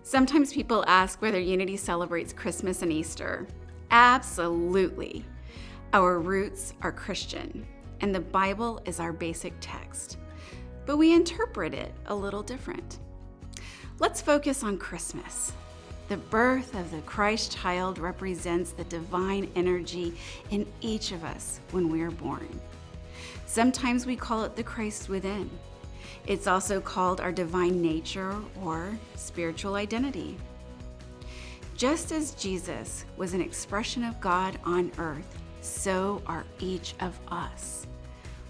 Sometimes people ask whether Unity celebrates Christmas and Easter. Absolutely. Our roots are Christian, and the Bible is our basic text, but we interpret it a little different. Let's focus on Christmas. The birth of the Christ child represents the divine energy in each of us when we are born. Sometimes we call it the Christ within. It's also called our divine nature or spiritual identity. Just as Jesus was an expression of God on earth, so are each of us.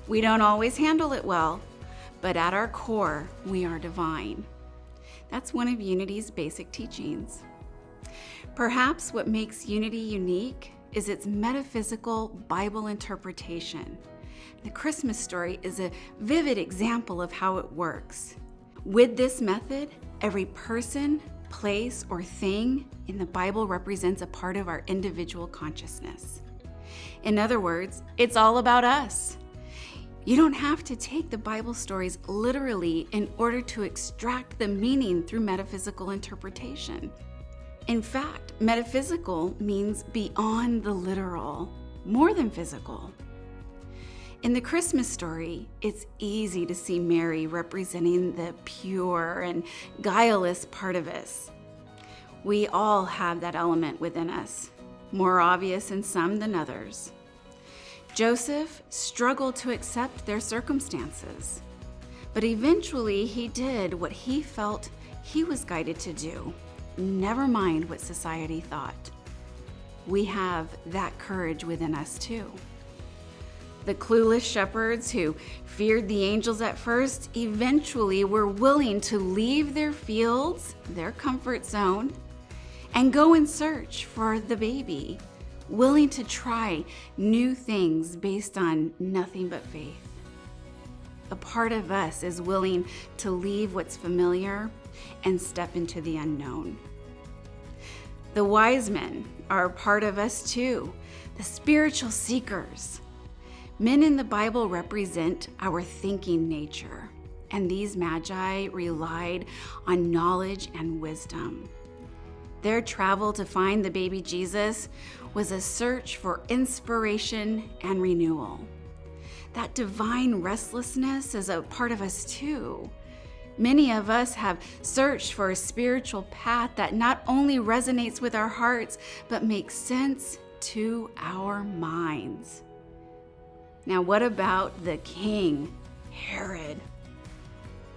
We don't always handle it well, but at our core, we are divine. That's one of Unity's basic teachings. Perhaps what makes Unity unique is its metaphysical Bible interpretation. The Christmas story is a vivid example of how it works. With this method, every person, place, or thing in the Bible represents a part of our individual consciousness. In other words, it's all about us. You don't have to take the Bible stories literally in order to extract the meaning through metaphysical interpretation. In fact, metaphysical means beyond the literal, more than physical. In the Christmas story, it's easy to see Mary representing the pure and guileless part of us. We all have that element within us, more obvious in some than others. Joseph struggled to accept their circumstances, but eventually he did what he felt he was guided to do. Never mind what society thought. We have that courage within us too. The clueless shepherds who feared the angels at first eventually were willing to leave their fields, their comfort zone, and go in search for the baby, willing to try new things based on nothing but faith. A part of us is willing to leave what's familiar and step into the unknown. The wise men are a part of us too, the spiritual seekers. Men in the Bible represent our thinking nature, and these magi relied on knowledge and wisdom. Their travel to find the baby Jesus was a search for inspiration and renewal. That divine restlessness is a part of us too. Many of us have searched for a spiritual path that not only resonates with our hearts, but makes sense to our minds. Now, what about the king, Herod?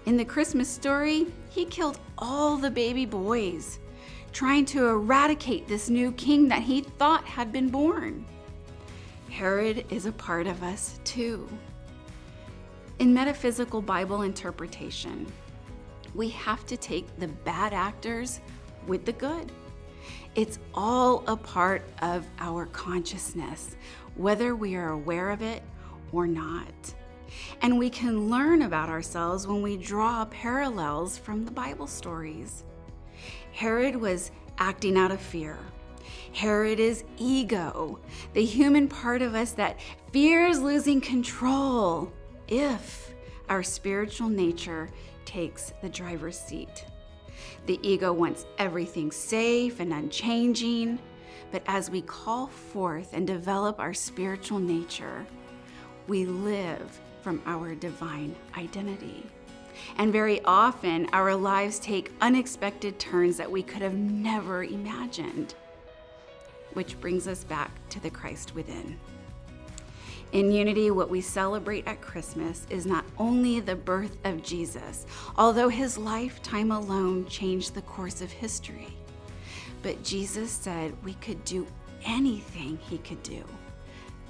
In the Christmas story, he killed all the baby boys, trying to eradicate this new king that he thought had been born. Herod is a part of us too. In metaphysical Bible interpretation, we have to take the bad actors with the good. It's all a part of our consciousness, whether we are aware of it or not. And we can learn about ourselves when we draw parallels from the Bible stories. Herod was acting out of fear. Herod is ego, the human part of us that fears losing control if our spiritual nature takes the driver's seat. The ego wants everything safe and unchanging, but as we call forth and develop our spiritual nature, we live from our divine identity. And very often, our lives take unexpected turns that we could have never imagined. Which brings us back to the Christ within. In Unity, what we celebrate at Christmas is not only the birth of Jesus, although his lifetime alone changed the course of history, but Jesus said we could do anything he could do.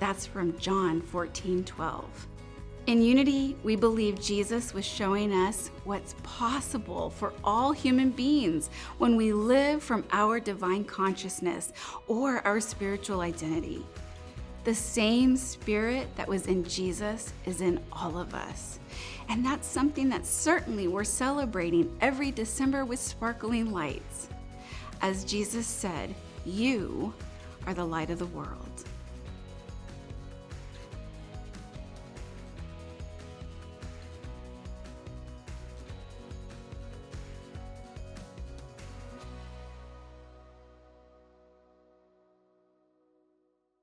That's from John 14:12. In Unity, we believe Jesus was showing us what's possible for all human beings when we live from our divine consciousness or our spiritual identity. The same spirit that was in Jesus is in all of us. And that's something that certainly we're celebrating every December with sparkling lights. As Jesus said, you are the light of the world.